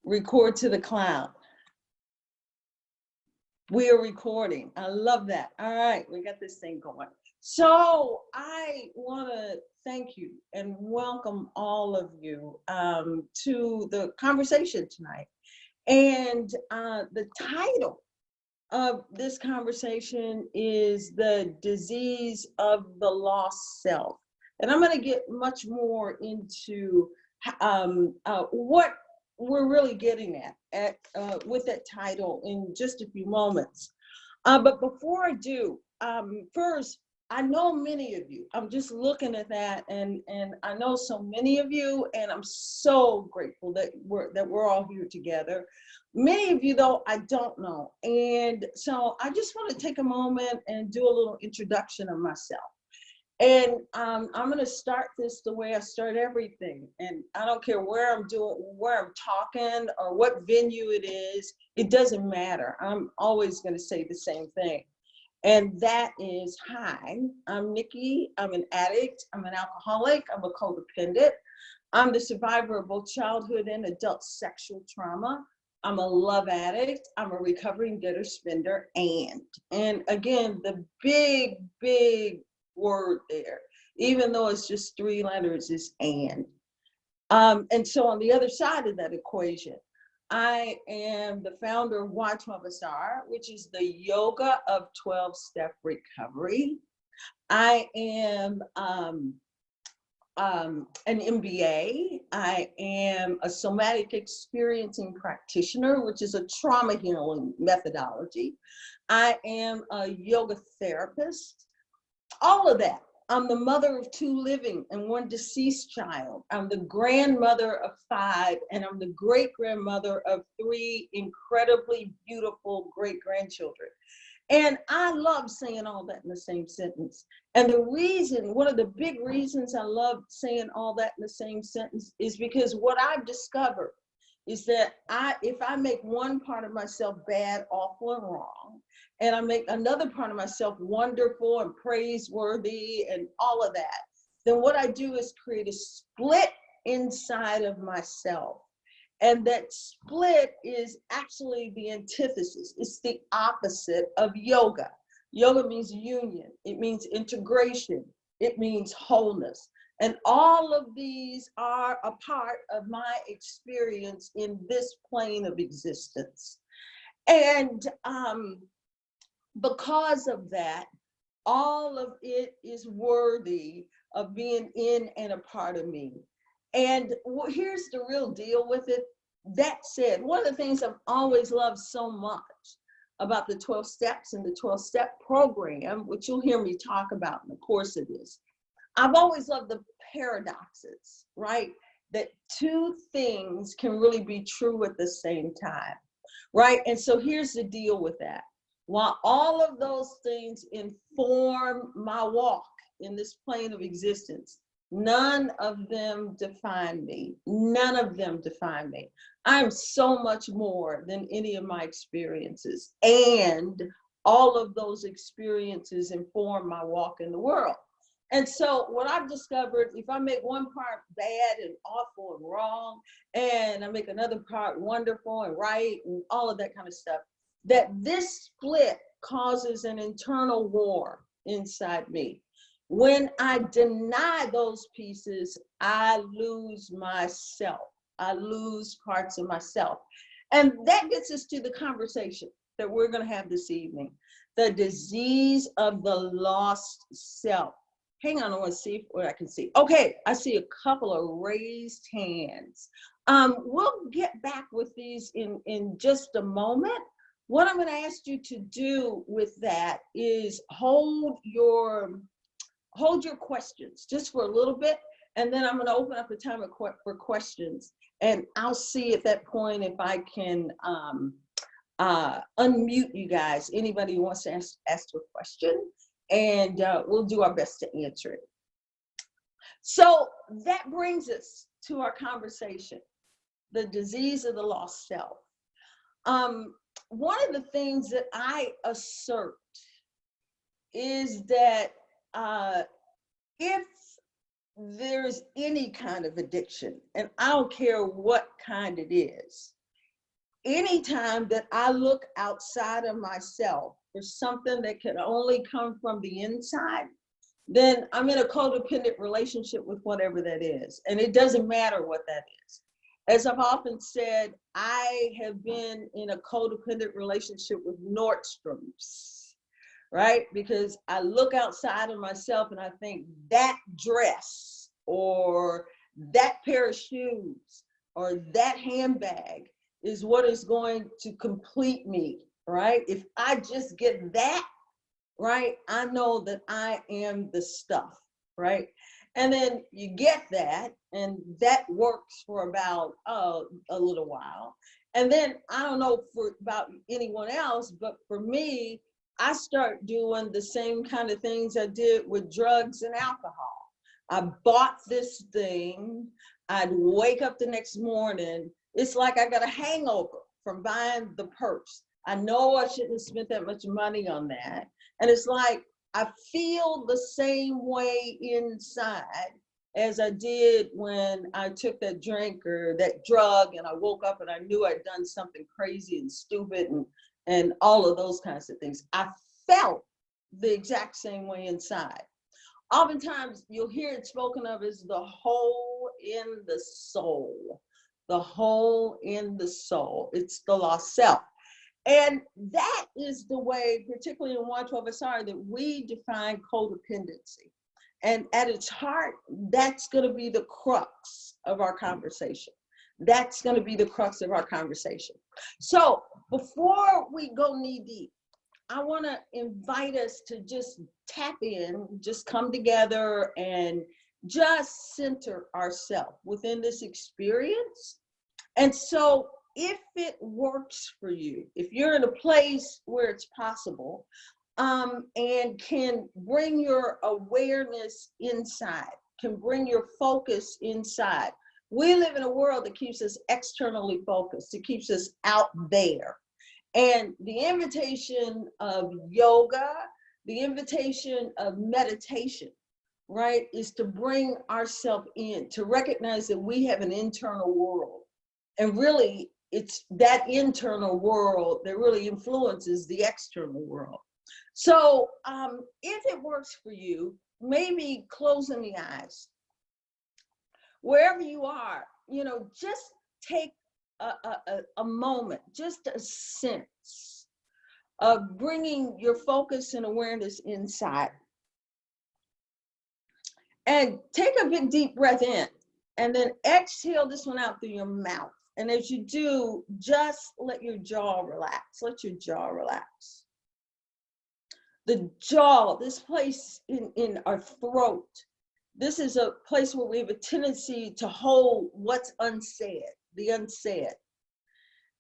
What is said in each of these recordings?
Record to the cloud. We are recording. I love that. All right, we got this thing going. So I want to thank you and welcome all of you to the conversation tonight. And the title of this conversation is The Disease of the Lost Self. And I'm going to get much more into what we're really getting at with that title in just a few moments. But before I do, first, I know many of you. I'm just looking at that, and I know so many of you, and I'm so grateful that we're all here together. Many of you, though, I don't know, and so I just want to take a moment and do a little introduction of myself. And I'm going to start this the way I start everything. And I don't care where I'm talking or what venue it is. It doesn't matter. I'm always going to say the same thing. And that is, hi, I'm Nikki. I'm an addict. I'm an alcoholic. I'm a codependent. I'm the survivor of both childhood and adult sexual trauma. I'm a love addict. I'm a recovering debtor spender. And again, the big word there, even though it's just 3 letters, is and so on the other side of that equation, I am the founder of Y12SR, which is the yoga of 12-step recovery. I am an MBA. I am a somatic experiencing practitioner, which is a trauma healing methodology. I am a yoga therapist. All of that. I'm the mother of 2 living and 1 deceased child. I'm the grandmother of 5, and I'm the great-grandmother of 3 incredibly beautiful great-grandchildren. And I love saying all that in the same sentence. And the reason, one of the big reasons I love saying all that in the same sentence is because what I've discovered is that if I make one part of myself bad, awful, and wrong, and I make another part of myself wonderful and praiseworthy and all of that, then what I do is create a split inside of myself. And that split is actually the antithesis. It's the opposite of yoga. Yoga means union. It means integration. It means wholeness. And all of these are a part of my experience in this plane of existence. And because of that, all of it is worthy of being in and a part of me. And here's the real deal with it. That said, one of the things I've always loved so much about the 12 steps and the 12-step program, which you'll hear me talk about in the course of this, I've always loved the paradoxes, right? That 2 things can really be true at the same time, right? And so here's the deal with that. While all of those things inform my walk in this plane of existence, none of them define me. None of them define me. I am so much more than any of my experiences. And all of those experiences inform my walk in the world. And so what I've discovered, if I make one part bad and awful and wrong, and I make another part wonderful and right and all of that kind of stuff, that this split causes an internal war inside me. When I deny those pieces, I lose myself. I lose parts of myself. And that gets us to the conversation that we're going to have this evening. The disease of the lost self. Hang on, I want to see what I can see. Okay, I see a couple of raised hands. We'll get back with these in just a moment. What I'm going to ask you to do with that is hold your questions just for a little bit, and then I'm going to open up the time for questions, and I'll see at that point if I can unmute you guys. Anybody who wants to ask a question, and we'll do our best to answer it. So that brings us to our conversation, the disease of the lost self. One of the things that I assert is that if there's any kind of addiction, and I don't care what kind it is, anytime that I look outside of myself for something that can only come from the inside, then I'm in a codependent relationship with whatever that is. And it doesn't matter what that is. As I've often said, I have been in a codependent relationship with Nordstrom's, right? Because I look outside of myself and I think that dress or that pair of shoes or that handbag is what is going to complete me, right? If I just get that, right, I know that I am the stuff, right? And then you get that, and that works for about a little while. And then I don't know for about anyone else, but for me, I start doing the same kind of things I did with drugs and alcohol. I bought this thing, I'd wake up the next morning, it's like I got a hangover from buying the purse. I know I shouldn't have spent that much money on that. And it's like, I feel the same way inside as I did when I took that drink or that drug and I woke up and I knew I'd done something crazy and stupid and all of those kinds of things. I felt the exact same way inside. Oftentimes you'll hear it spoken of as the hole in the soul, the hole in the soul. It's the lost self. And that is the way, particularly in 112SR, that we define codependency. And at its heart, that's going to be the crux of our conversation. That's going to be the crux of our conversation. So before we go knee deep, I want to invite us to just tap in, just come together and just center ourselves within this experience. And so if it works for you, if you're in a place where it's possible, and can bring your awareness inside, can bring your focus inside. We live in a world that keeps us externally focused. It keeps us out there. And the invitation of yoga, the invitation of meditation, right, is to bring ourselves in, to recognize that we have an internal world. And really, it's that internal world that really influences the external world. So if it works for you, maybe closing the eyes. Wherever you are, just take a moment, just a sense of bringing your focus and awareness inside. And take a big deep breath in, and then exhale this one out through your mouth. And as you do, just let your jaw relax. Let your jaw relax. The jaw, this place in our throat, this is a place where we have a tendency to hold what's unsaid, the unsaid.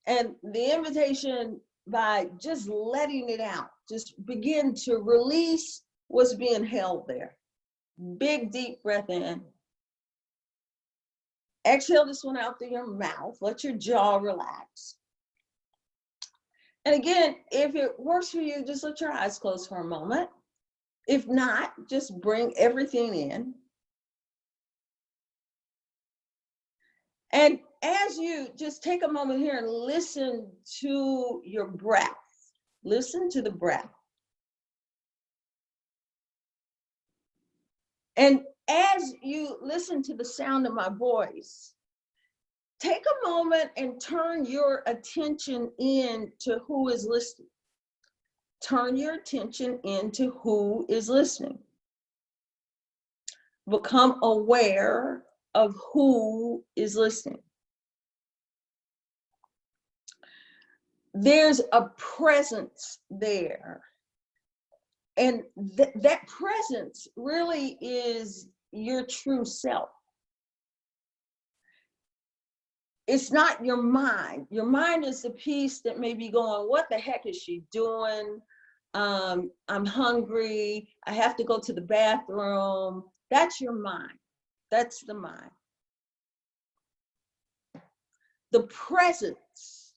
And the invitation, by just letting it out, just begin to release what's being held there. Big, deep breath in. Exhale this one out through your mouth. Let your jaw relax. And again, if it works for you, just let your eyes close for a moment. If not, just bring everything in. And as you just take a moment here and listen to your breath, listen to the breath. And as you listen to the sound of my voice, take a moment and turn your attention into who is listening. Turn your attention into who is listening. Become aware of who is listening. There's a presence there. And that presence really is your true self. It's not your mind. Your mind is the piece that may be going, what the heck is she doing? I'm hungry. I have to go to the bathroom. That's your mind. That's the mind. The presence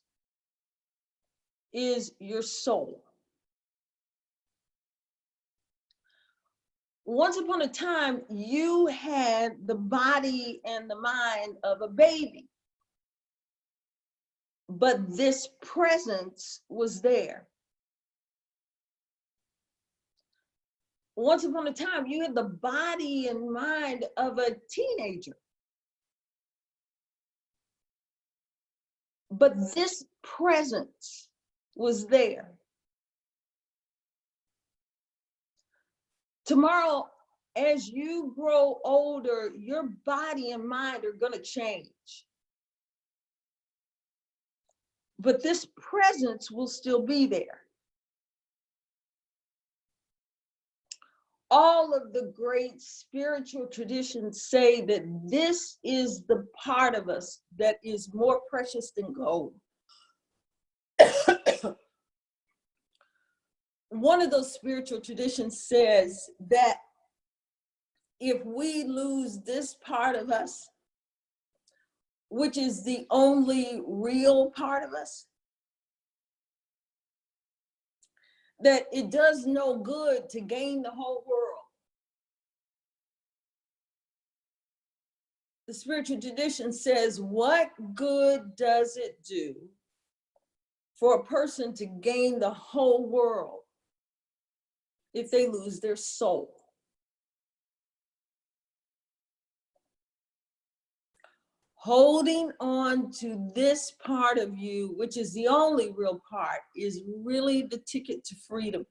is your soul. Once upon a time, you had the body and the mind of a baby. but this presence was there. Once upon a time, you had the body and mind of a teenager. But this presence was there. Tomorrow, as you grow older, your body and mind are going to change. But this presence will still be there. All of the great spiritual traditions say that this is the part of us that is more precious than gold. One of those spiritual traditions says that if we lose this part of us, which is the only real part of us, that it does no good to gain the whole world. The spiritual tradition says, what good does it do for a person to gain the whole world if they lose their soul? Holding on to this part of you, which is the only real part, is really the ticket to freedom.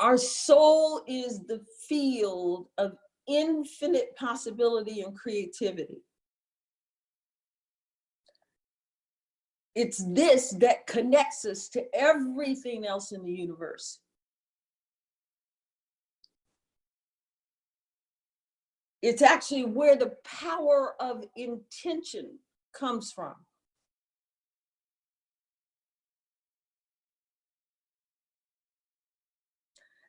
Our soul is the field of infinite possibility and creativity. It's this that connects us to everything else in the universe. It's actually where the power of intention comes from.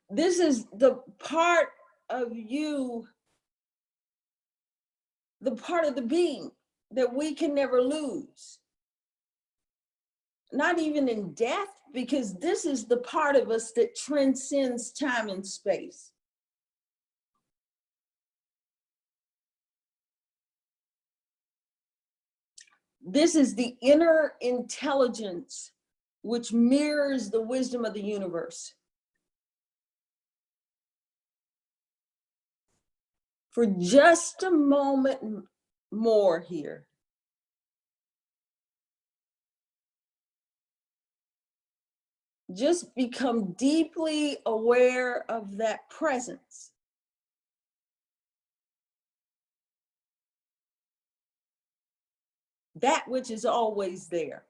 This is the part of you, the part of the being that we can never lose. Not even in death, because this is the part of us that transcends time and space. This is the inner intelligence which mirrors the wisdom of the universe. For just a moment more here, just become deeply aware of that presence. That which is always there.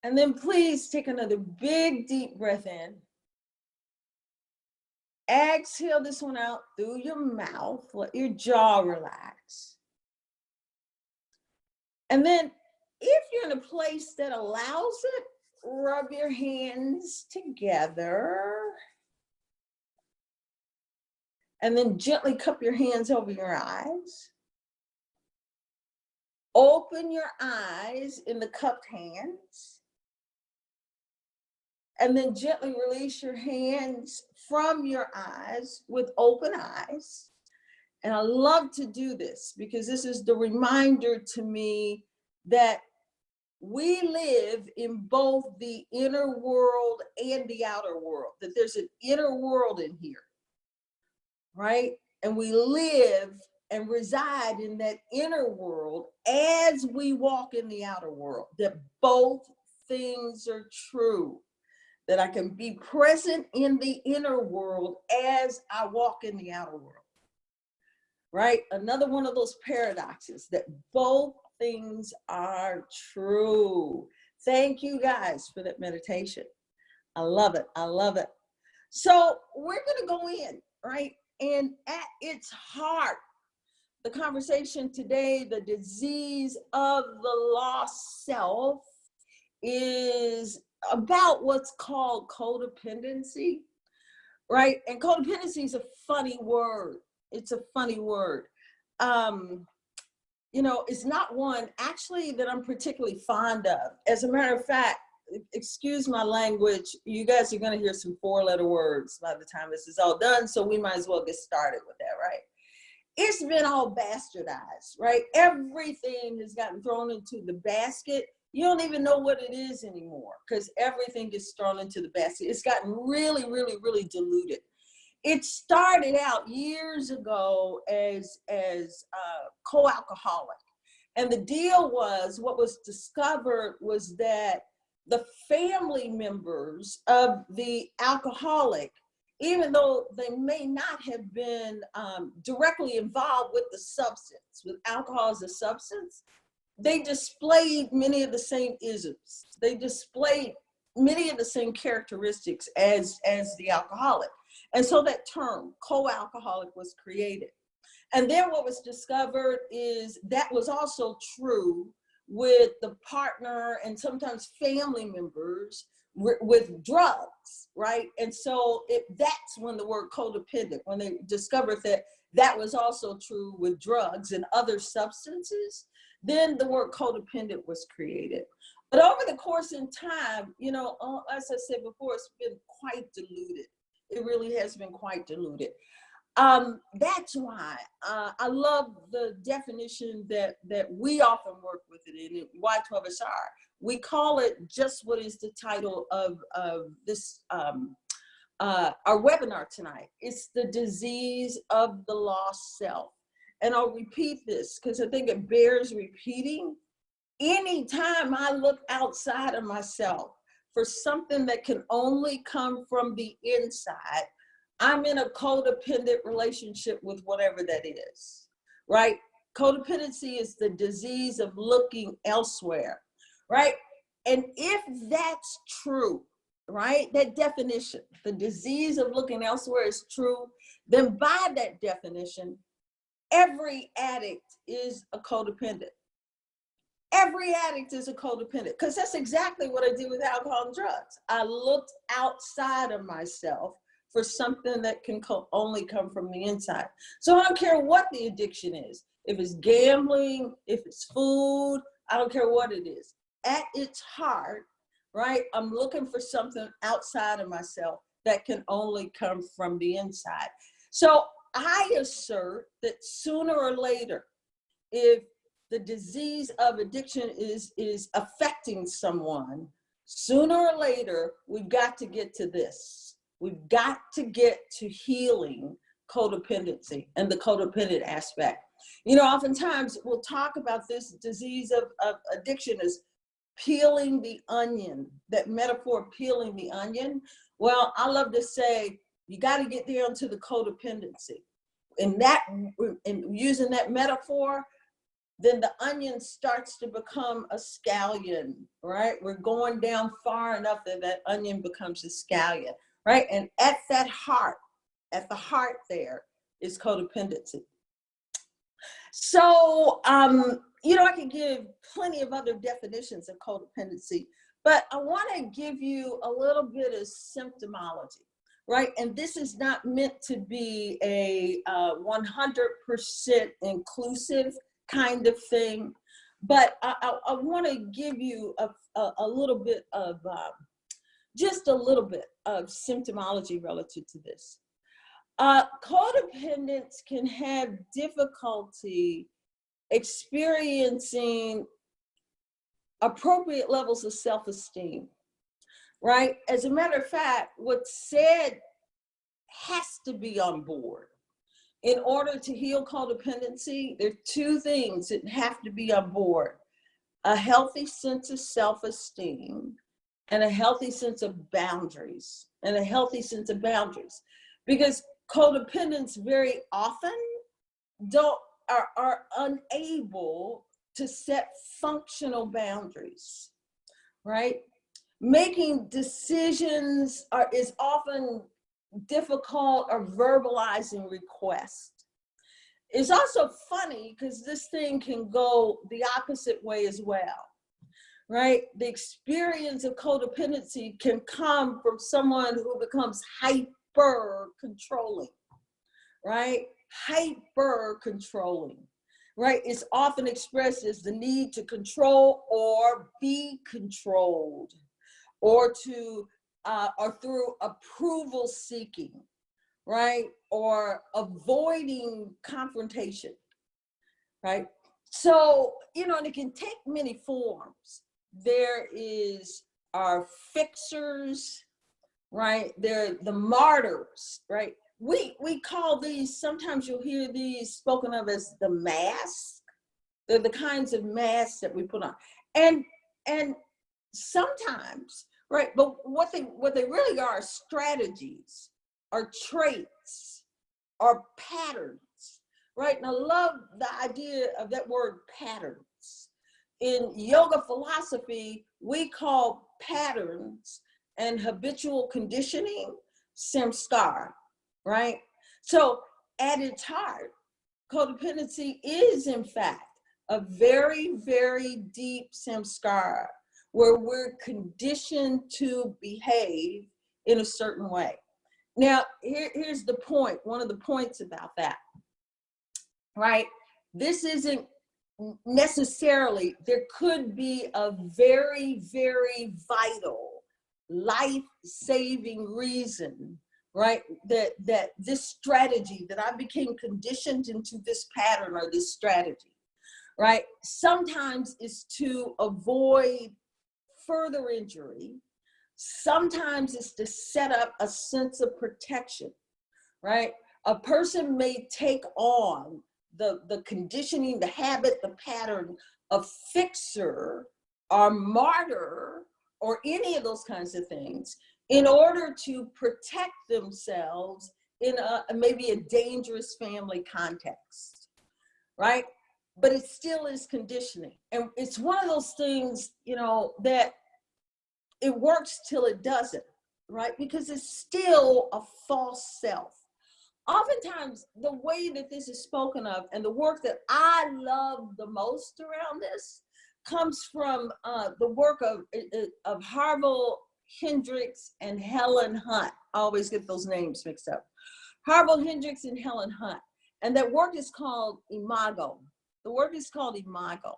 And then please take another big, deep breath in. Exhale this one out through your mouth. Let your jaw relax. And then if you're in a place that allows it, rub your hands together. And then gently cup your hands over your eyes. Open your eyes in the cupped hands. And then gently release your hands from your eyes with open eyes. And I love to do this because this is the reminder to me that we live in both the inner world and the outer world, that there's an inner world in here, right? And we live and reside in that inner world as we walk in the outer world, that both things are true, that I can be present in the inner world as I walk in the outer world, right? Another one of those paradoxes, that both things are true. Thank you guys for that meditation. I love it. I love it. So we're going to go in, right? And at its heart, the conversation today, the disease of the lost self, is about what's called codependency, right? And codependency is a funny word. It's a funny word. You know, it's not one actually that I'm particularly fond of. As a matter of fact, excuse my language, you guys are going to hear some 4-letter words by the time this is all done, so we might as well get started with that, right? It's been all bastardized, right? Everything has gotten thrown into the basket. You don't even know what it is anymore because everything gets thrown into the basket. It's gotten really, really, really diluted. It started out years ago as co-alcoholic. And the deal was, what was discovered was that the family members of the alcoholic, even though they may not have been directly involved with the substance, with alcohol as a substance, they displayed many of the same isms. They displayed many of the same characteristics as the alcoholic. And so that term, co-alcoholic, was created. And then what was discovered is that was also true with the partner and sometimes family members with drugs, right? And so that's when the word codependent, when they discovered that that was also true with drugs and other substances, then the word codependent was created. But over the course in time, you know, as I said before, it's been quite diluted. It really has been quite diluted. That's why I love the definition that we often work with it in Y12SR. We call it just what is the title of this our webinar tonight. It's the disease of the lost self. And I'll repeat this because I think it bears repeating. Anytime I look outside of myself for something that can only come from the inside, I'm in a codependent relationship with whatever that is, right? Codependency is the disease of looking elsewhere, right? And if that's true, right, that definition, the disease of looking elsewhere is true, then by that definition, every addict is a codependent. Every addict is a codependent, because that's exactly what I did with alcohol and drugs. I looked outside of myself for something that can only come from the inside. So I don't care what the addiction is. If it's gambling, if it's food, I don't care what it is. At its heart, right, I'm looking for something outside of myself that can only come from the inside. So I assert that sooner or later, if the disease of addiction is affecting someone, sooner or later, we've got to get to this. We've got to get to healing codependency and the codependent aspect. You know, oftentimes we'll talk about this disease of addiction as peeling the onion, that metaphor, peeling the onion. Well, I love to say, you got to get down to the codependency. And using that metaphor, then the onion starts to become a scallion, right? We're going down far enough that that onion becomes a scallion, right? And at the heart there is codependency. So, you know, I can give plenty of other definitions of codependency, but I want to give you a little bit of symptomology, right? And this is not meant to be a 100% inclusive kind of thing, but I want to give you a little bit of, just a little bit of symptomology relative to this. Codependents can have difficulty experiencing appropriate levels of self-esteem, right? As a matter of fact, what's said has to be on board. In order to heal codependency, there are two things that have to be on board: a healthy sense of self-esteem and a healthy sense of boundaries, because codependents very often are unable to set functional boundaries, right? Making decisions is often difficult, or verbalizing requests. It's also funny because this thing can go the opposite way as well, right? The experience of codependency can come from someone who becomes hyper controlling, right? Hyper controlling, right? It's often expressed as the need to control or be controlled, or or through approval seeking, right? Or avoiding confrontation, right? So, and it can take many forms. There is our fixers, right? They're the martyrs, right? We call these, sometimes you'll hear these spoken of as the mask. They're the kinds of masks that we put on. And sometimes, right, but what they really are strategies, are traits, are patterns, right? And I love the idea of that word patterns. In yoga philosophy, we call patterns and habitual conditioning samskara, right? So at its heart, codependency is in fact a very, very deep samskara where we're conditioned to behave in a certain way. Now, here's the point, one of the points about that, right? This isn't necessarily, there could be a very, very vital, life-saving reason, right? That this strategy, that I became conditioned into this pattern or this strategy, right? Sometimes is to avoid further injury. Sometimes it's to set up a sense of protection, right? A person may take on the conditioning, the habit, the pattern of fixer or martyr or any of those kinds of things in order to protect themselves in maybe a dangerous family context, right? But it still is conditioning. And it's one of those things, that it works till it doesn't, right? Because it's still a false self. Oftentimes, the way that this is spoken of and the work that I love the most around this comes from the work of Harville Hendricks and Helen Hunt. I always get those names mixed up. Harville Hendricks and Helen Hunt. And that work is called Imago. The work is called Imago.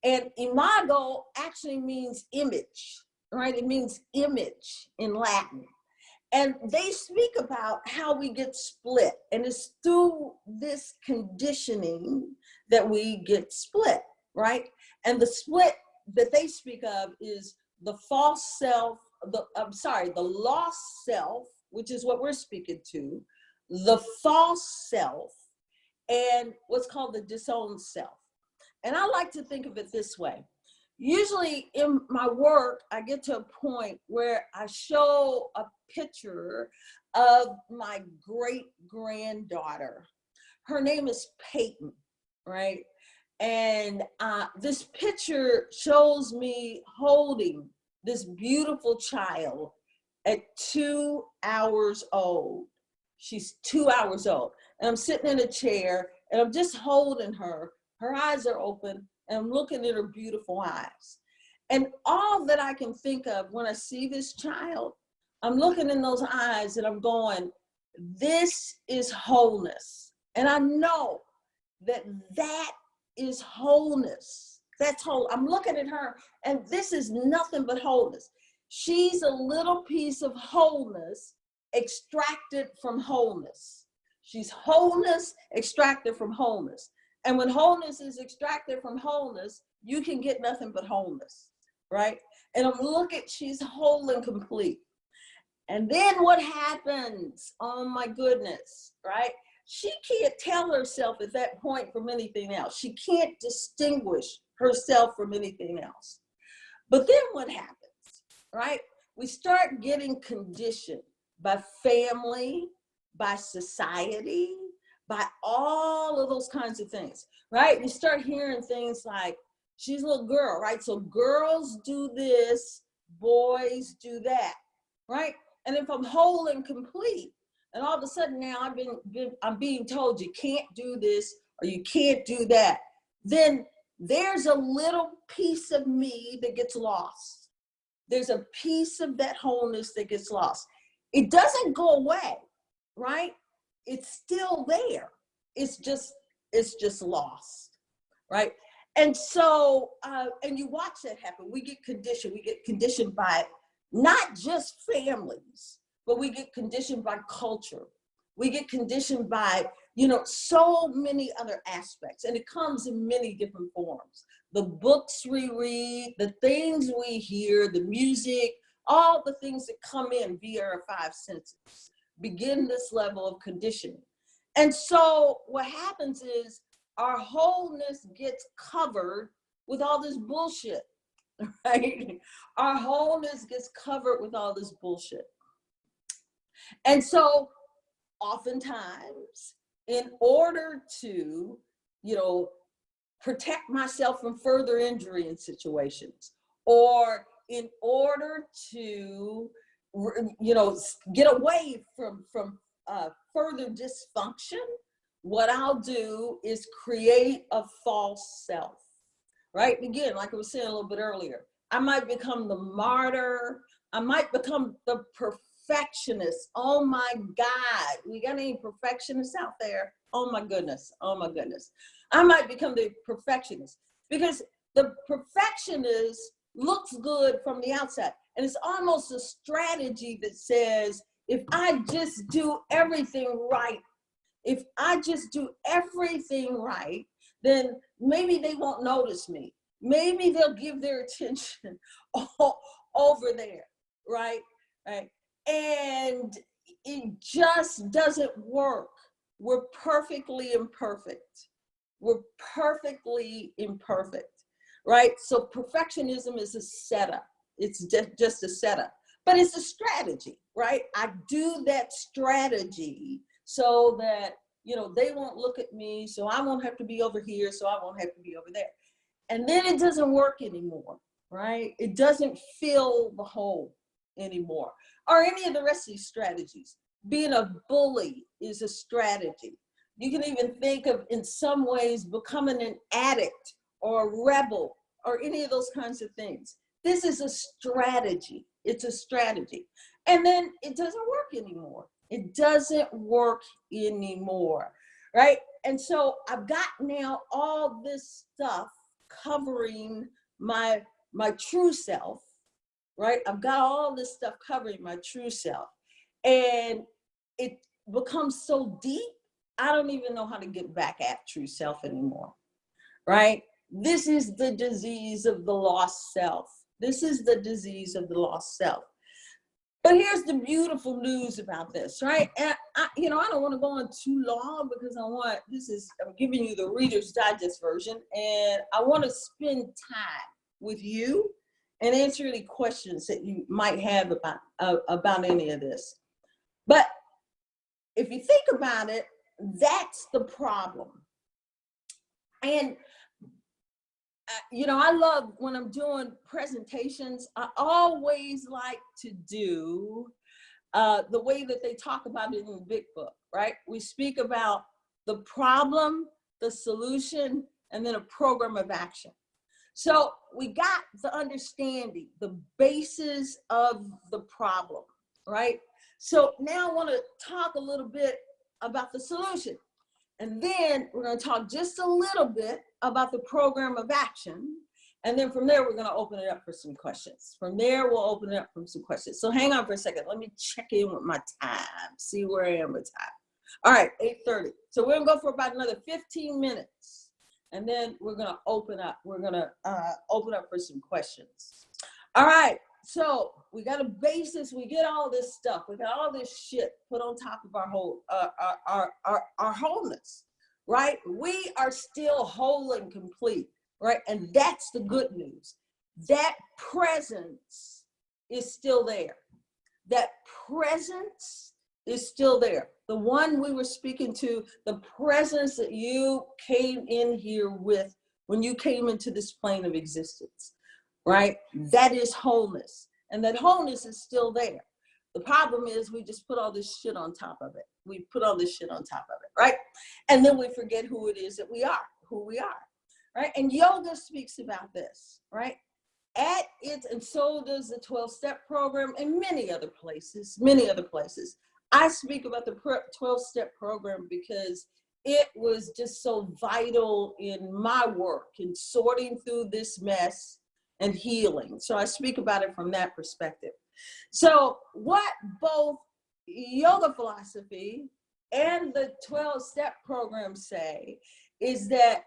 And Imago actually means image, right? It means image in Latin. And they speak about how we get split. And it's through this conditioning that we get split, right? And the split that they speak of is the false self, the lost self, which is what we're speaking to, the false self, and what's called the disowned self. And I like to think of it this way. Usually in my work, I get to a point where I show a picture of my great granddaughter. Her name is Peyton, right? And this picture shows me holding this beautiful child at 2 hours old. She's 2 hours old. And I'm sitting in a chair and I'm just holding her. Her eyes are open and I'm looking at her beautiful eyes. And all that I can think of when I see this child, I'm looking in those eyes and I'm going, this is wholeness. And I know that that is wholeness. That's whole. I'm looking at her and this is nothing but wholeness. She's a little piece of wholeness extracted from wholeness. She's wholeness extracted from wholeness. And when wholeness is extracted from wholeness, you can get nothing but wholeness, right? And I'm looking, she's whole and complete. And then what happens? Oh my goodness, right? She can't tell herself at that point from anything else. She can't distinguish herself from anything else. But then what happens, right? We start getting conditioned by family, by society, by all of those kinds of things, right? You start hearing things like, she's a little girl, right? So girls do this, boys do that, right? And if I'm whole and complete, and all of a sudden now I'm being told you can't do this or you can't do that, then there's a little piece of me that gets lost. There's a piece of that wholeness that gets lost. It doesn't go away, right? It's still there. It's just lost, right? And so, and you watch that happen. We get conditioned by not just families, but we get conditioned by culture. We get conditioned by, so many other aspects, and it comes in many different forms. The books we read, the things we hear, the music, all the things that come in via our five senses begin this level of conditioning. And so what happens is our wholeness gets covered with all this bullshit, right? Our wholeness gets covered with all this bullshit. And so oftentimes, in order to, protect myself from further injury in situations, or in order to, get away from further dysfunction, what I'll do is create a false self, right? Again, like I was saying a little bit earlier, I might become the martyr. I might become the perfectionist. Oh my God, we got any perfectionists out there? Oh my goodness. I might become the perfectionist because the perfectionist looks good from the outside. And it's almost a strategy that says, if I just do everything right, then maybe they won't notice me. Maybe they'll give their attention over there, right? And it just doesn't work. We're perfectly imperfect. Right? So perfectionism is a setup. It's just a setup, but it's a strategy, right? I do that strategy so that, they won't look at me, so I won't have to be over here, so I won't have to be over there. And then it doesn't work anymore, right? It doesn't fill the hole anymore. Or any of the rest of these strategies. Being a bully is a strategy. You can even think of, in some ways, becoming an addict or a rebel or any of those kinds of things. This is a strategy. It's a strategy. And then it doesn't work anymore. Right? And so I've got now all this stuff covering my true self, right? I've got all this stuff covering my true self. And it becomes so deep, I don't even know how to get back at true self anymore, right? This is the disease of the lost self. But here's the beautiful news about this, right? And I don't want to go on too long because I'm giving you the Reader's Digest version, and I want to spend time with you and answer any questions that you might have about any of this. But if you think about it, that's the problem. And I love when I'm doing presentations, I always like to do the way that they talk about it in the big book, right? We speak about the problem, the solution, and then a program of action. So we got the understanding, the basis of the problem, right? So now I want to talk a little bit about the solution. And then we're going to talk just a little bit about the program of action. And then from there, we're going to open it up for some questions. So hang on for a second. Let me check in with my time, see where I am with time. All right, 8:30. So we're going to go for about another 15 minutes. And then we're going to open up. We're going to open up for some questions. All right. So we got a basis. We get all this stuff. We got all this shit put on top of our wholeness, right? We are still whole and complete, right? And that's the good news. That presence is still there. The one we were speaking to, the presence that you came in here with when you came into this plane of existence, right? That is wholeness. And that wholeness is still there. The problem is we just put all this shit on top of it. Right? And then we forget who it is that we are, right? And yoga speaks about this, right? And so does the 12-step program and many other places. I speak about the 12-step program because it was just so vital in my work in sorting through this mess and healing. So I speak about it from that perspective. So what both yoga philosophy and the 12-step program say is that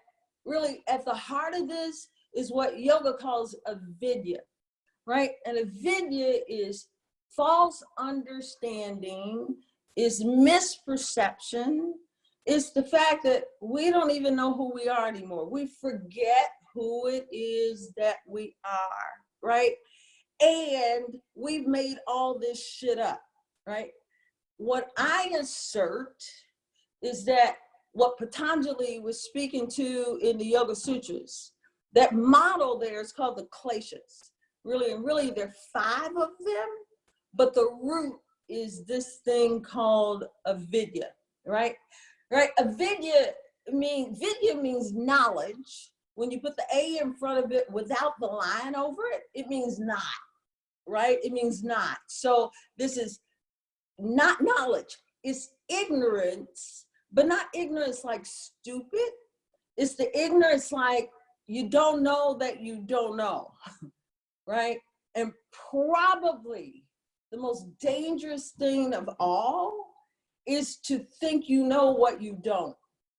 really at the heart of this is what yoga calls avidya, right? And avidya is false understanding, is misperception, it's the fact that we don't even know who we are anymore. We forget who it is that we are, right? And we've made all this shit up, right? What I assert is that what Patanjali was speaking to in the Yoga Sutras, that model there is called the kleshas. Really, and really there are 5 of them, but the root is this thing called avidya, right? Right? Avidya means knowledge. When you put the A in front of it without the line over it, it means not, right? It means not. So this is not knowledge. It's ignorance, but not ignorance like stupid. It's the ignorance like you don't know that you don't know, right? And probably the most dangerous thing of all is to think you know what you don't,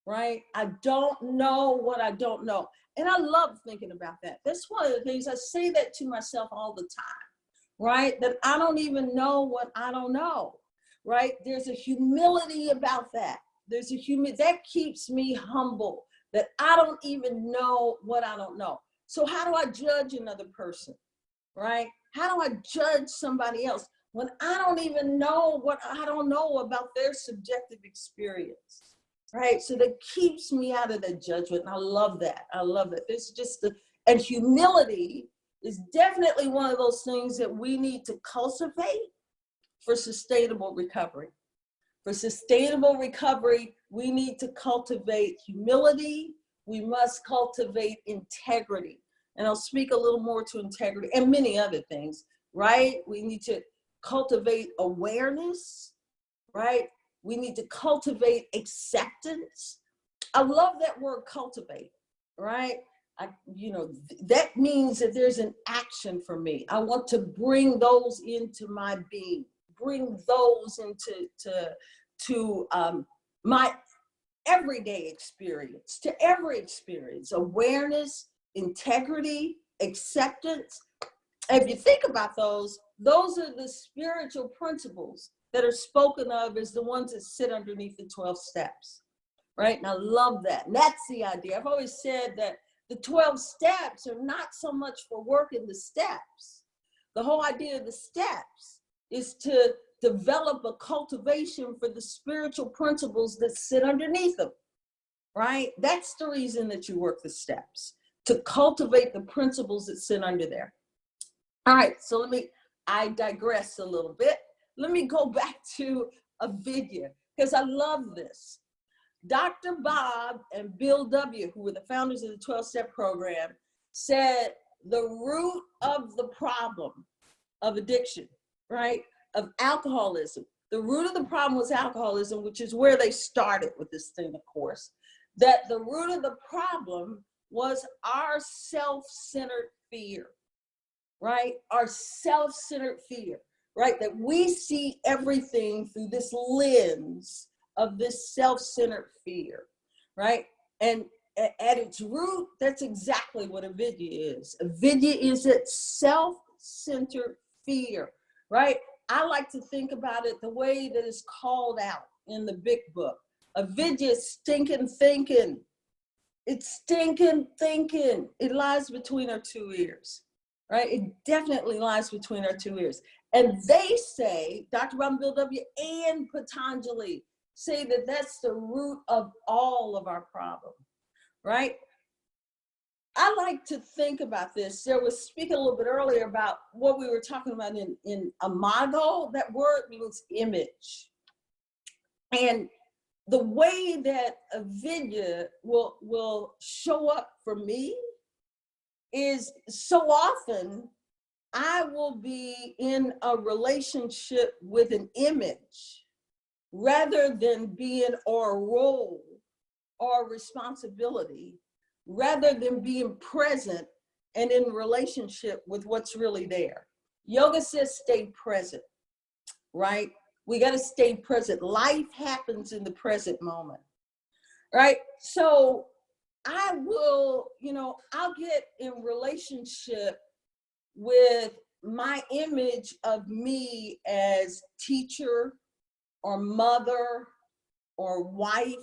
right? I don't know what I don't know. And I love thinking about that. That's one of the things I say that to myself all the time, right? That I don't even know what I don't know, right? There's a humility about that. There's a that keeps me humble, that I don't even know what I don't know. So how do I judge another person, right? How do I judge somebody else when I don't even know what I don't know about their subjective experience, right? So that keeps me out of the judgment. And I love that. I love it. It's just and humility is definitely one of those things that we need to cultivate for sustainable recovery. For sustainable recovery, we need to cultivate humility. We must cultivate integrity. And I'll speak a little more to integrity and many other things, right? We need to cultivate awareness, right? We need to cultivate acceptance. I love that word cultivate, right? That means that there's an action for me. I want to bring those into my being, bring those into my everyday experience, to every experience, awareness, integrity, acceptance. If you think about those are the spiritual principles that are spoken of as the ones that sit underneath the 12 steps, right? And I love that. And that's the idea. I've always said that the 12 steps are not so much for working the steps. The whole idea of the steps is to develop a cultivation for the spiritual principles that sit underneath them, right? That's the reason that you work the steps, to cultivate the principles that sit under there. All right, so I digress a little bit. Let me go back to avidya, because I love this. Dr. Bob and Bill W., who were the founders of the 12-step program, said the root of the problem of addiction, right, of alcoholism, the root of the problem was alcoholism, which is where they started with this thing, of course, that the root of the problem was our self-centered fear, right? Our self-centered fear, right? That we see everything through this lens of this self-centered fear, right? And at its root, that's exactly what avidya is. Avidya is that self-centered fear, right? I like to think about it the way that it's called out in the big book. Avidya is stinking thinking. It's stinking thinking. It lies between our 2 ears, right? It definitely lies between our 2 ears. And they say, Dr. Bob, Bill W., and Patanjali say that that's the root of all of our problem, right? I like to think about this. There was speaking a little bit earlier about what we were talking about in imago. That word means image. And the way that avidya will show up for me is so often I will be in a relationship with an image rather than being or a role or responsibility, rather than being present and in relationship with what's really there. Yoga says stay present, right? We got to stay present. Life happens in the present moment, right? So I will, I'll get in relationship with my image of me as teacher or mother or wife,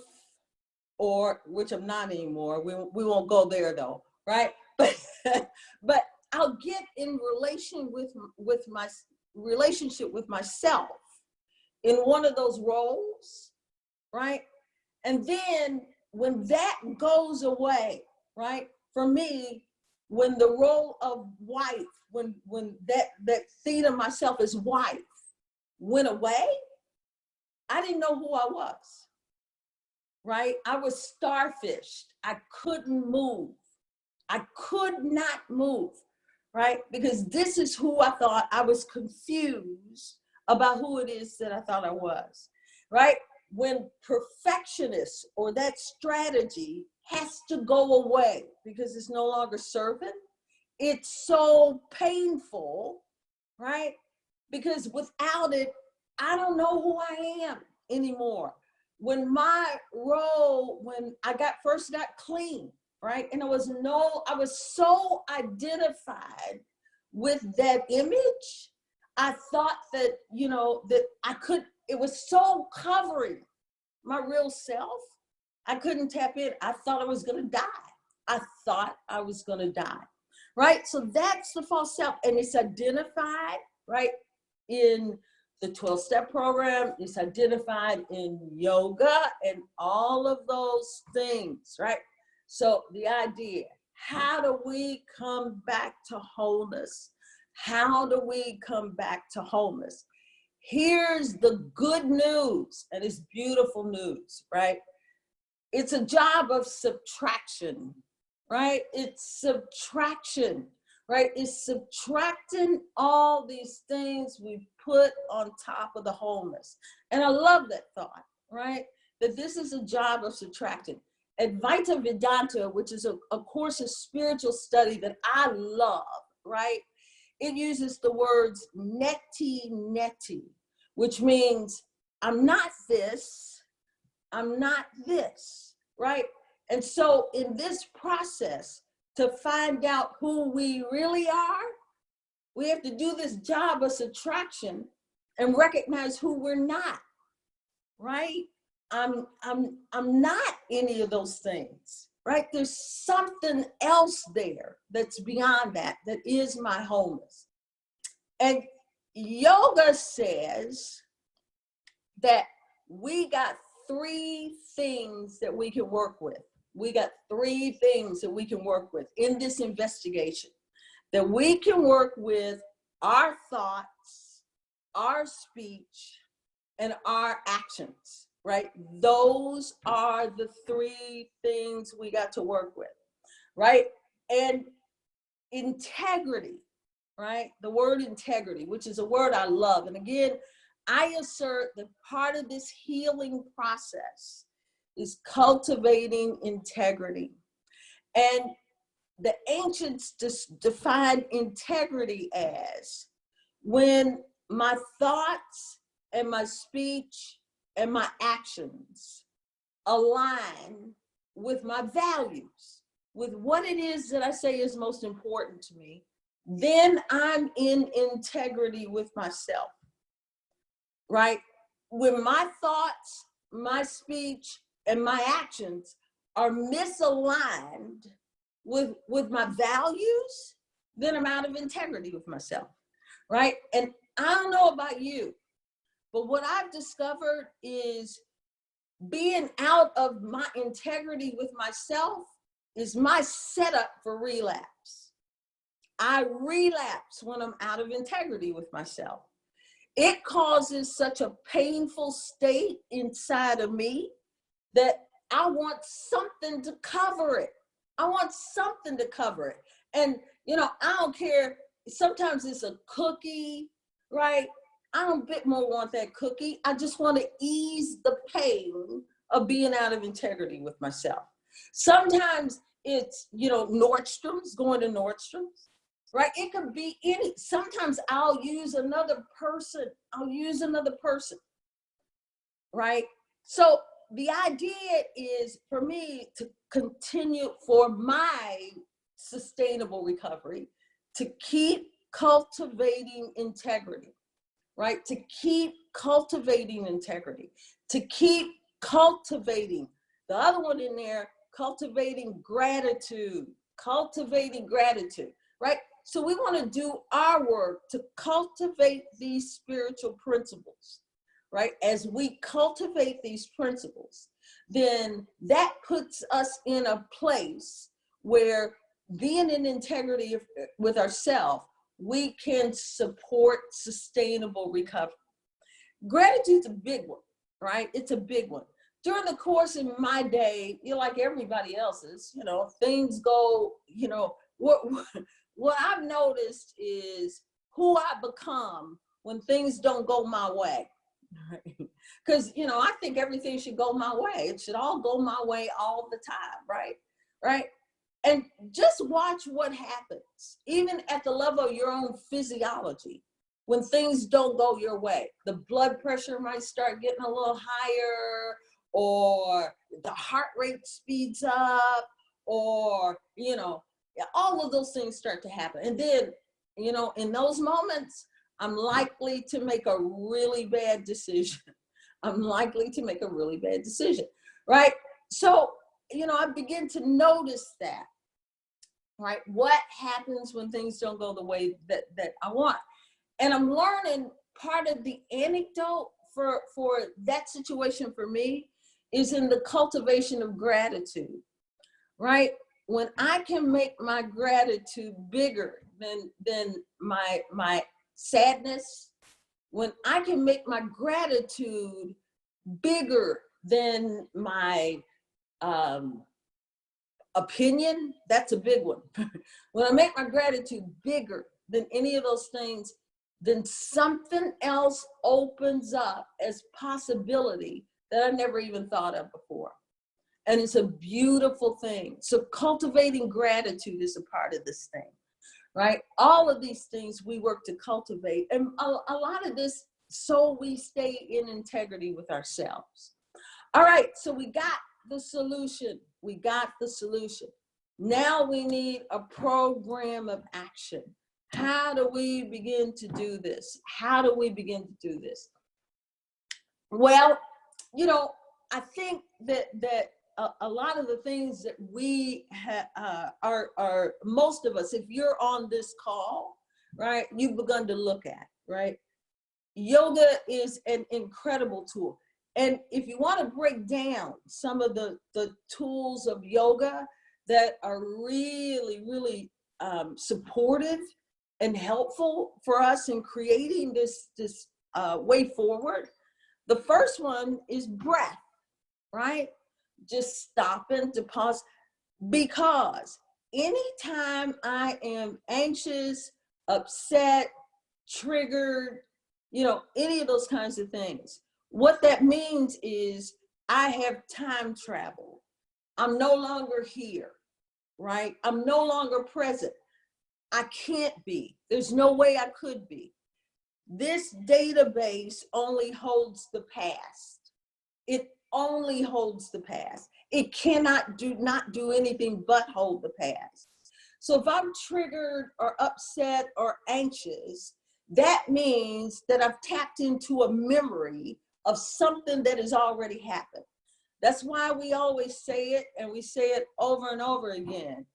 or which I'm not anymore. We won't go there though, right? But I'll get in my relationship with myself in one of those roles, right? And then when that goes away, right? For me, when the role of wife, when that theme of myself as wife went away, I didn't know who I was, right? I was starfished. I couldn't move. I could not move, right? Because this is who I thought. I was confused about who it is that I thought I was, right? When perfectionist or that strategy has to go away because it's no longer serving, it's so painful, right? Because without it, I don't know who I am anymore. When I first got clean, right? And I was so identified with that image. I thought that, it was so covering my real self. I couldn't tap in. I thought I was going to die. Right? So that's the false self. And it's identified, right, in the 12-step program. It's identified in yoga and all of those things, right? So the idea, how do we come back to wholeness? How do we come back to wholeness? Here's the good news, and it's beautiful news, right? It's a job of subtraction, right? It's subtraction, right? It's subtracting all these things we put on top of the wholeness. And I love that thought, right? That this is a job of subtracting. Advaita Vedanta, which is a course of spiritual study that I love, right? It uses the words neti neti, which means I'm not this, I'm not this, right? And so in this process, to find out who we really are, we have to do this job of subtraction and recognize who we're not, right? I'm not any of those things, right? There's something else there that's beyond that is my wholeness. And yoga says that we got 3 things that we can work with. We got 3 things that we can work with in this investigation. That we can work with our thoughts, our speech, and our actions, right? Those are the 3 things we got to work with, right? And integrity, right? The word integrity, which is a word I love. And again, I assert that part of this healing process is cultivating integrity. And the ancients defined integrity as when my thoughts and my speech and my actions align with my values, with what it is that I say is most important to me, then I'm in integrity with myself, right? When my thoughts, my speech, and my actions are misaligned with my values, then I'm out of integrity with myself, right? And I don't know about you, but what I've discovered is being out of my integrity with myself is my setup for relapse. I relapse when I'm out of integrity with myself. It causes such a painful state inside of me that I want something to cover it. I want something to cover it. And, I don't care. Sometimes it's a cookie, right? I don't bit more want that cookie. I just want to ease the pain of being out of integrity with myself. Sometimes it's, Nordstrom's, going to Nordstrom's. right? It could be any, sometimes I'll use another person. Right? So the idea is for me to continue for my sustainable recovery, to keep cultivating integrity, right? To keep cultivating integrity, to keep cultivating the other one in there, cultivating gratitude, right? So we want to do our work to cultivate these spiritual principles, right? As we cultivate these principles, then that puts us in a place where being in integrity with ourselves, we can support sustainable recovery. Gratitude's a big one, right? It's a big one. During the course of my day, you're like everybody else's, things go, what I've noticed is who I become when things don't go my way. Because, I think everything should go my way. It should all go my way all the time, right? Right? And just watch what happens, even at the level of your own physiology. When things don't go your way, the blood pressure might start getting a little higher, or the heart rate speeds up, or, all of those things start to happen. And then, in those moments, I'm likely to make a really bad decision. Right? So, I begin to notice that, right? What happens when things don't go the way that I want? And I'm learning part of the anecdote for that situation for me is in the cultivation of gratitude, right? When I can make my gratitude bigger than my sadness, when I can make my gratitude bigger than my opinion, that's a big one. When I make my gratitude bigger than any of those things, then something else opens up as possibility that I never even thought of before. And it's a beautiful thing. So cultivating gratitude is a part of this thing, right? All of these things we work to cultivate. And a lot of this, so we stay in integrity with ourselves. All right, so we got the solution. Now we need a program of action. How do we begin to do this? Well, I think that a lot of the things that we are most of us, if you're on this call, right, you've begun to look at, right? Yoga is an incredible tool. And if you want to break down some of the tools of yoga that are really, really supportive and helpful for us in creating this way forward, the first one is breath, right? Just stopping to pause, because anytime I am anxious, upset, triggered, any of those kinds of things, what that means is I have time travel. I'm no longer here, right? I'm no longer present. I can't be. There's no way I could be. This database only holds the past. It only holds the past. It cannot not do anything but hold the past. So if I'm triggered or upset or anxious, that means that I've tapped into a memory of something that has already happened. That's why we always say it, and we say it over and over again.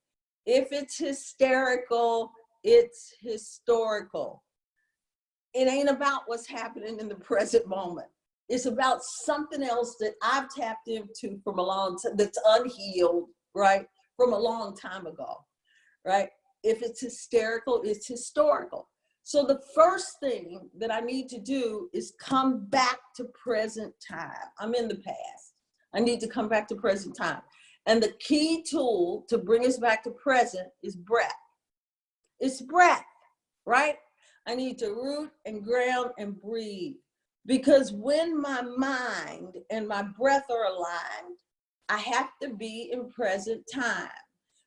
If it's hysterical, it's historical. It ain't about what's happening in the present moment. It's about something else that I've tapped into from a long time, that's unhealed, right? From a long time ago, right? If it's hysterical, it's historical. So the first thing that I need to do is come back to present time. I'm in the past. I need to come back to present time. And the key tool to bring us back to present is breath. It's breath, right? I need to root and ground and breathe. Because when my mind and my breath are aligned, I have to be in present time.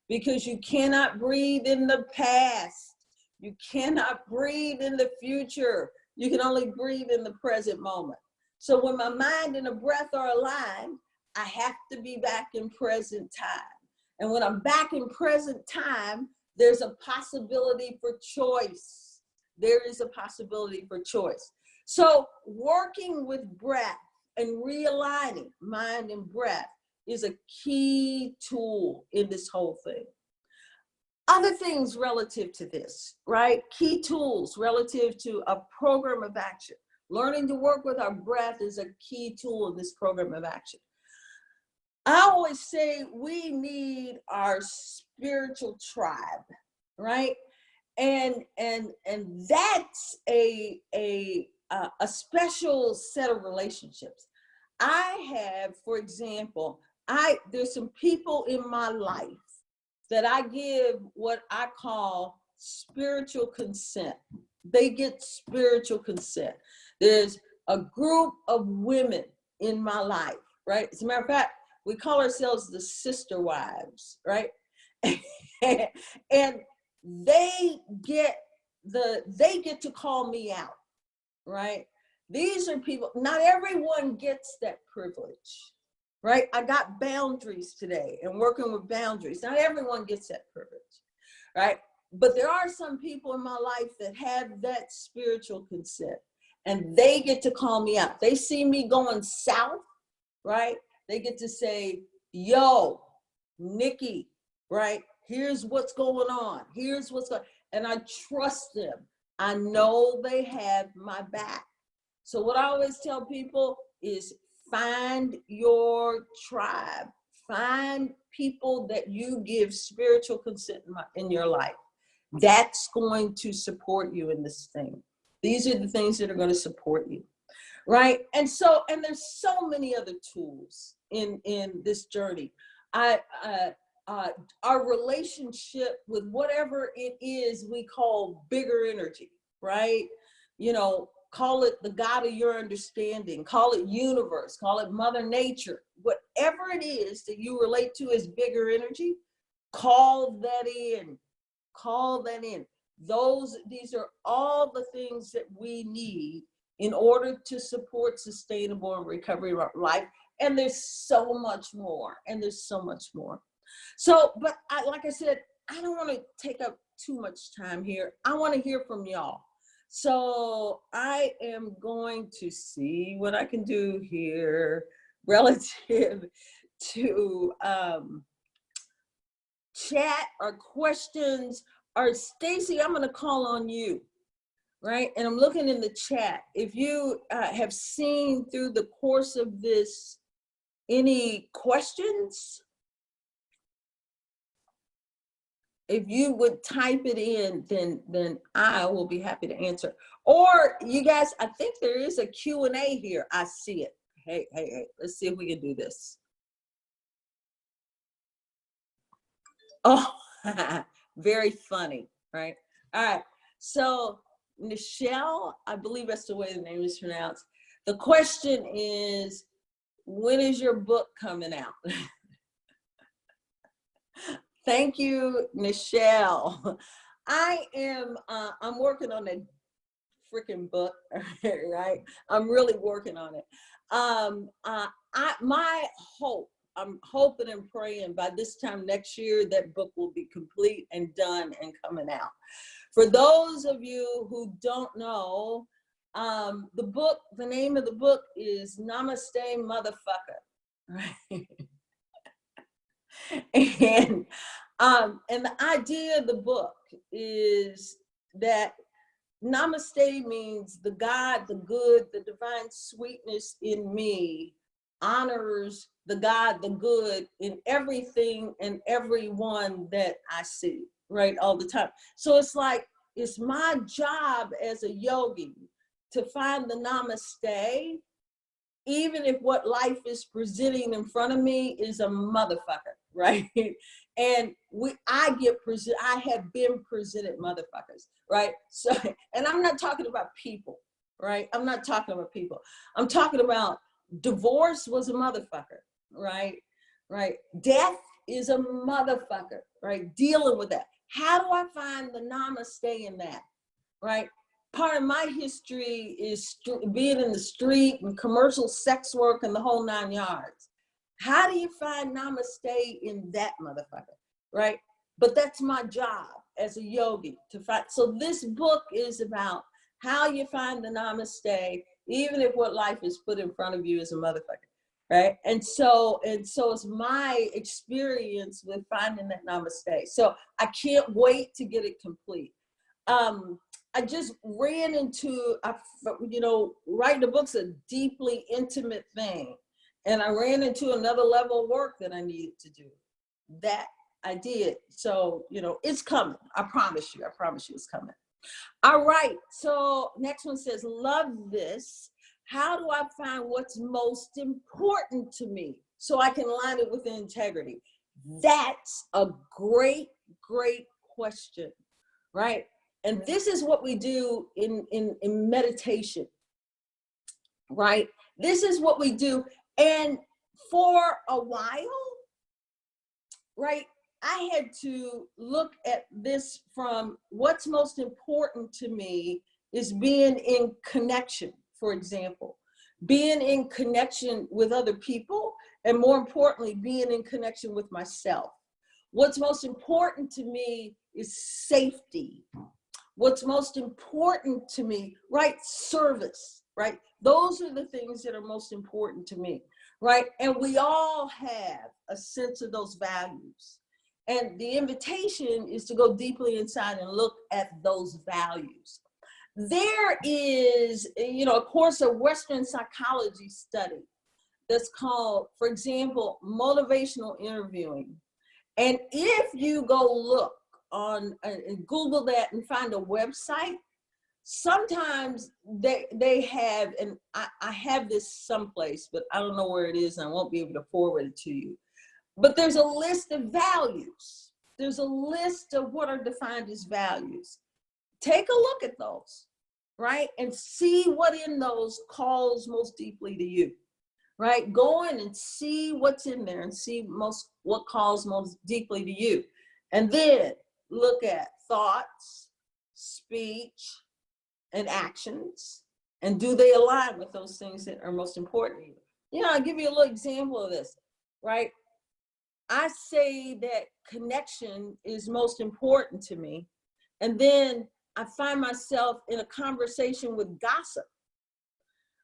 Because you cannot breathe in the past. You cannot breathe in the future. You can only breathe in the present moment. So when my mind and the breath are aligned, I have to be back in present time. And when I'm back in present time, there's a possibility for choice. There is a possibility for choice. So working with breath and realigning mind and breath is a key tool in this whole thing. Other things relative to this, right? Key tools relative to a program of action. Learning to work with our breath is a key tool in this program of action. I always say we need our spiritual tribe, right? And that's a special set of relationships. I have, for example, there's some people in my life that I give what I call spiritual consent. They get spiritual consent. There's a group of women in my life, right? As a matter of fact, we call ourselves the sister wives, right? And they get to call me out, right? These are people, not everyone gets that privilege, right? I got boundaries today and working with boundaries. Not everyone gets that privilege, right? But there are some people in my life that have that spiritual consent and they get to call me out. They see me going south, right? They get to say, yo, Nikki, right? Here's what's going on. Here's what's going on. And I trust them. I know they have my back. So what I always tell people is find your tribe. Find people that you give spiritual consent in your life. That's going to support you in this thing. These are the things that are going to support you, right? And there's so many other tools in this journey. Our relationship with whatever it is we call bigger energy, right? You know, call it the God of your understanding, call it universe, call it Mother Nature, whatever it is that you relate to as bigger energy, call that in. These are all the things that we need in order to support sustainable and recovery life. And there's so much more. So, but like I said, I don't want to take up too much time here. I want to hear from y'all. So I am going to see what I can do here relative to chat or questions. Or Stacy, I'm going to call on you, right? And I'm looking in the chat. If you have seen through the course of this any questions, if you would type it in, then I will be happy to answer. Or you guys, I think there is a Q&A here. I see it. Hey, let's see if we can do this. Oh, very funny, right? All right. So Michelle, I believe that's the way the name is pronounced. The question is, when is your book coming out? Thank you, Michelle. I'm working on a freaking book, right? I'm really working on it. I'm hoping and praying by this time next year, that book will be complete and done and coming out. For those of you who don't know, the name of the book is Namaste Motherfucker, right? And the idea of the book is that Namaste means the God, the good, the divine sweetness in me honors the God, the good in everything and everyone that I see, right, all the time. So it's like, it's my job as a yogi to find the Namaste, even if what life is presenting in front of me is a motherfucker, right? And I have been presented motherfuckers, right? So, and I'm not talking about people, right? I'm not talking about people. I'm talking about divorce was a motherfucker, right? Right? Death is a motherfucker, right? Dealing with that. How do I find the namaste in that, right? Part of my history is being in the street and commercial sex work and the whole 9 yards. How do you find namaste in that motherfucker, right? But that's my job as a yogi to find. So this book is about how you find the namaste, even if what life is put in front of you is a motherfucker, right? And so it's my experience with finding that namaste. So I can't wait to get it complete. I just ran into, writing a book's a deeply intimate thing. And I ran into another level of work that I needed to do. That I did. So, it's coming. I promise you it's coming. All right. So next one says, love this. How do I find what's most important to me so I can align it with integrity? That's a great, great question, right? And this is what we do in meditation, right? This is what we do. And for a while, right, I had to look at this from what's most important to me is being in connection, for example, being in connection with other people, and more importantly, being in connection with myself. What's most important to me is safety. What's most important to me, right? Service, right? Those are the things that are most important to me, right? And we all have a sense of those values. And the invitation is to go deeply inside and look at those values. There is, a course of Western psychology study that's called, for example, Motivational Interviewing. And if you go look on and Google that and find a website, sometimes they have, and I have this someplace, but I don't know where it is and I won't be able to forward it to you. But there's a list of values. There's a list of what are defined as values. Take a look at those, right? And see what in those calls most deeply to you, right? Go in and see what's in there and see what calls most deeply to you. And then look at thoughts, speech, and actions, and do they align with those things that are most important to you? I'll give you a little example of this, right? I say that connection is most important to me, and then I find myself in a conversation with gossip,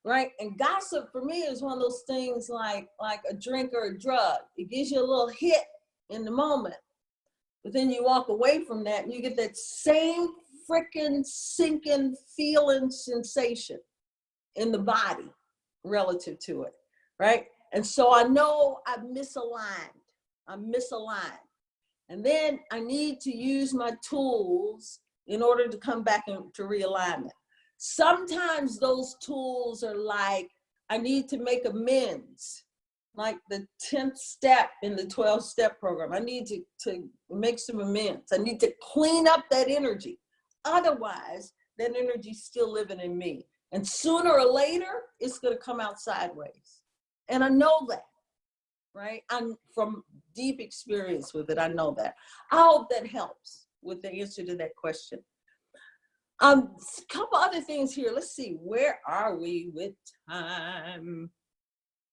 right? And gossip for me is one of those things like a drink or a drug. It gives you a little hit in the moment, but then you walk away from that and you get that same freaking sinking feeling sensation in the body relative to it, right? And so I know I'm misaligned. And then I need to use my tools in order to come back into realignment. Sometimes those tools are like, I need to make amends, like the 10th step in the 12-step program. I need to make some amends. I need to clean up that energy. Otherwise, that energy's still living in me. And sooner or later, it's going to come out sideways. And I know that, right? I'm from deep experience with it. I know that. I hope that helps with the answer to that question. A couple other things here. Let's see. Where are we with time?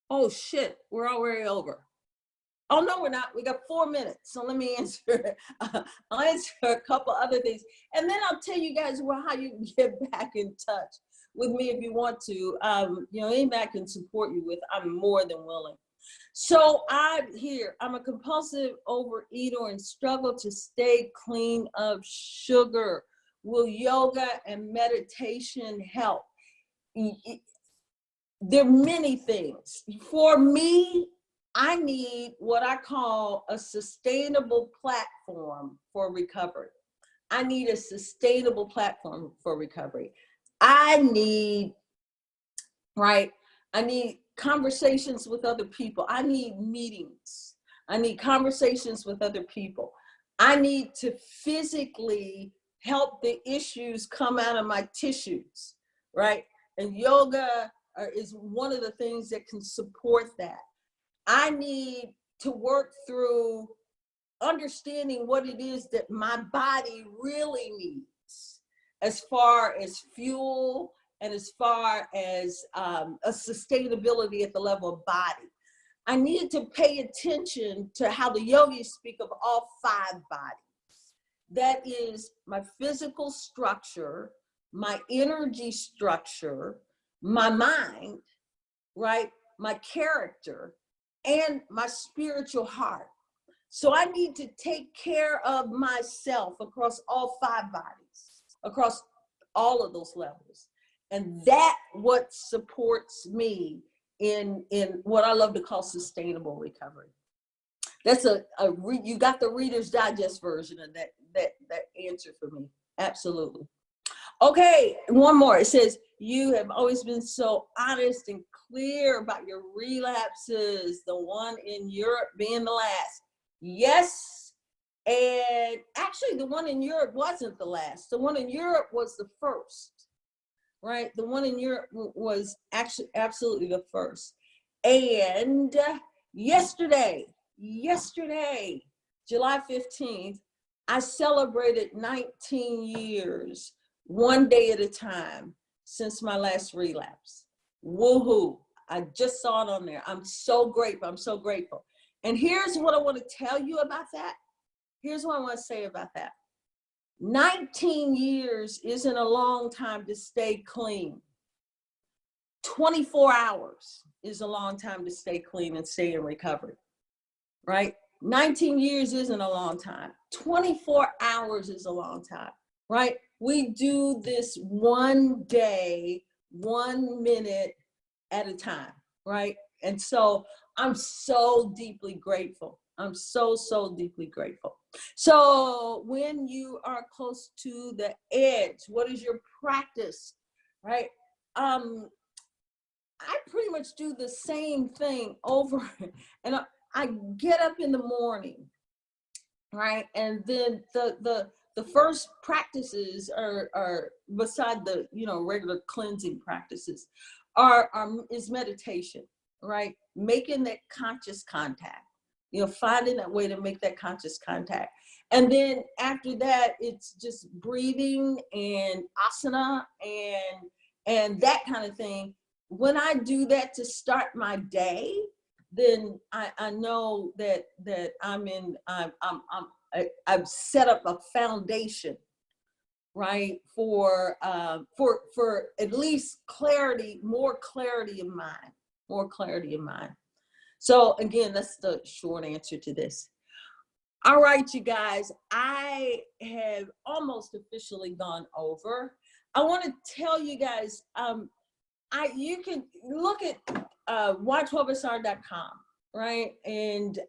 Oh, shit. We're already over. Oh, no, we're not. We got 4 minutes. So let me answer. I'll answer a couple other things. And then I'll tell you guys how you can get back in touch with me if you want to. Anything I can support you with, I'm more than willing. So I'm here. I'm a compulsive overeater and struggle to stay clean of sugar. Will yoga and meditation help? There are many things. For me, I need what I call a sustainable platform for recovery. I need a sustainable platform for recovery. I need conversations with other people. I need meetings. I need conversations with other people. I need to physically help the issues come out of my tissues, right? And yoga is one of the things that can support that. I need to work through understanding what it is that my body really needs as far as fuel and as far as a sustainability at the level of body. I needed to pay attention to how the yogis speak of all 5 bodies. That is my physical structure, my energy structure, my mind, right? My character, and my spiritual heart. So I need to take care of myself across all 5 bodies, across all of those levels. And that what supports me in what I love to call sustainable recovery. That's you got the Reader's Digest version of that answer for me. Absolutely. Okay, one more. It says, you have always been so honest and clear about your relapses, the one in Europe being the last. Yes, and actually the one in Europe wasn't the last. The one in Europe was the first, right? The one in Europe was actually absolutely the first. And yesterday, July 15th, I celebrated 19 years, one day at a time, since my last relapse. Woohoo. I just saw it on there. I'm so grateful. I'm so grateful. And here's what I want to tell you about that. Here's what I want to say about that. 19 years isn't a long time to stay clean. 24 hours is a long time to stay clean and stay in recovery, right? 19 years isn't a long time. 24 hours is a long time, right? We do this one day, 1 minute at a time, right? And so I'm so deeply grateful. I'm so deeply grateful. So when you are close to the edge, what is your practice, right? I pretty much do the same thing over, and I get up in the morning, right? And then the first practices are beside the regular cleansing practices is meditation, right? Making that conscious contact, finding that way to make that conscious contact. And then after that, it's just breathing and asana and that kind of thing. When I do that to start my day, then I know that I've set up a foundation, right, for at least clarity, more clarity in mind. So again, that's the short answer to this. All right, you guys, I have almost officially gone over. I want to tell you guys, you can look at y12sr.com, right? And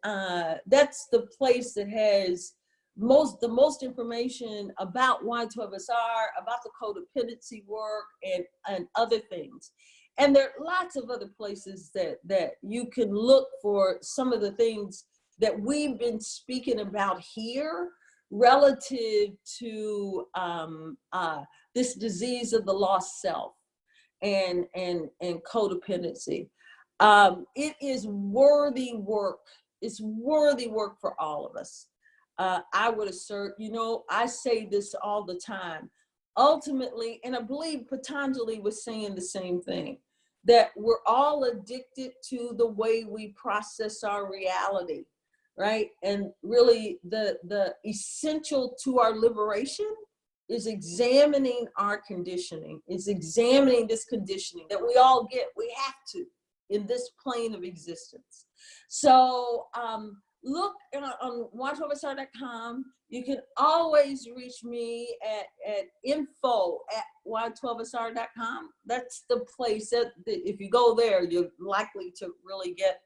that's the place that has the most information about Y12SR, about the codependency work and other things. And there are lots of other places that you can look for some of the things that we've been speaking about here relative to this disease of the lost self and codependency. It is worthy work. It's worthy work for all of us. I would assert, I say this all the time, ultimately, and I believe Patanjali was saying the same thing, that we're all addicted to the way we process our reality, right? And really the essential to our liberation is examining our conditioning, is examining this conditioning that we all get, we have to, in this plane of existence. So look on y12sr.com. You can always reach me at info@y12sr.com. That's the place that if you go there, you're likely to really get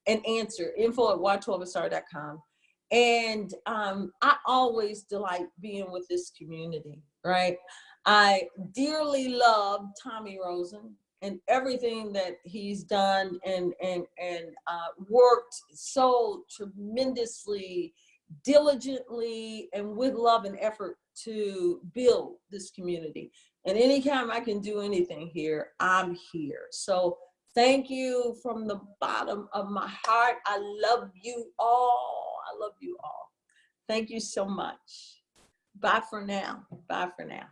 an answer, info@y12sr.com. And I always delight being with this community, right? I dearly love Tommy Rosen and everything that he's done and worked so tremendously, diligently, and with love and effort to build this community. And anytime I can do anything here, I'm here. So thank you from the bottom of my heart. I love you all. I love you all. Thank you so much. Bye for now. Bye for now.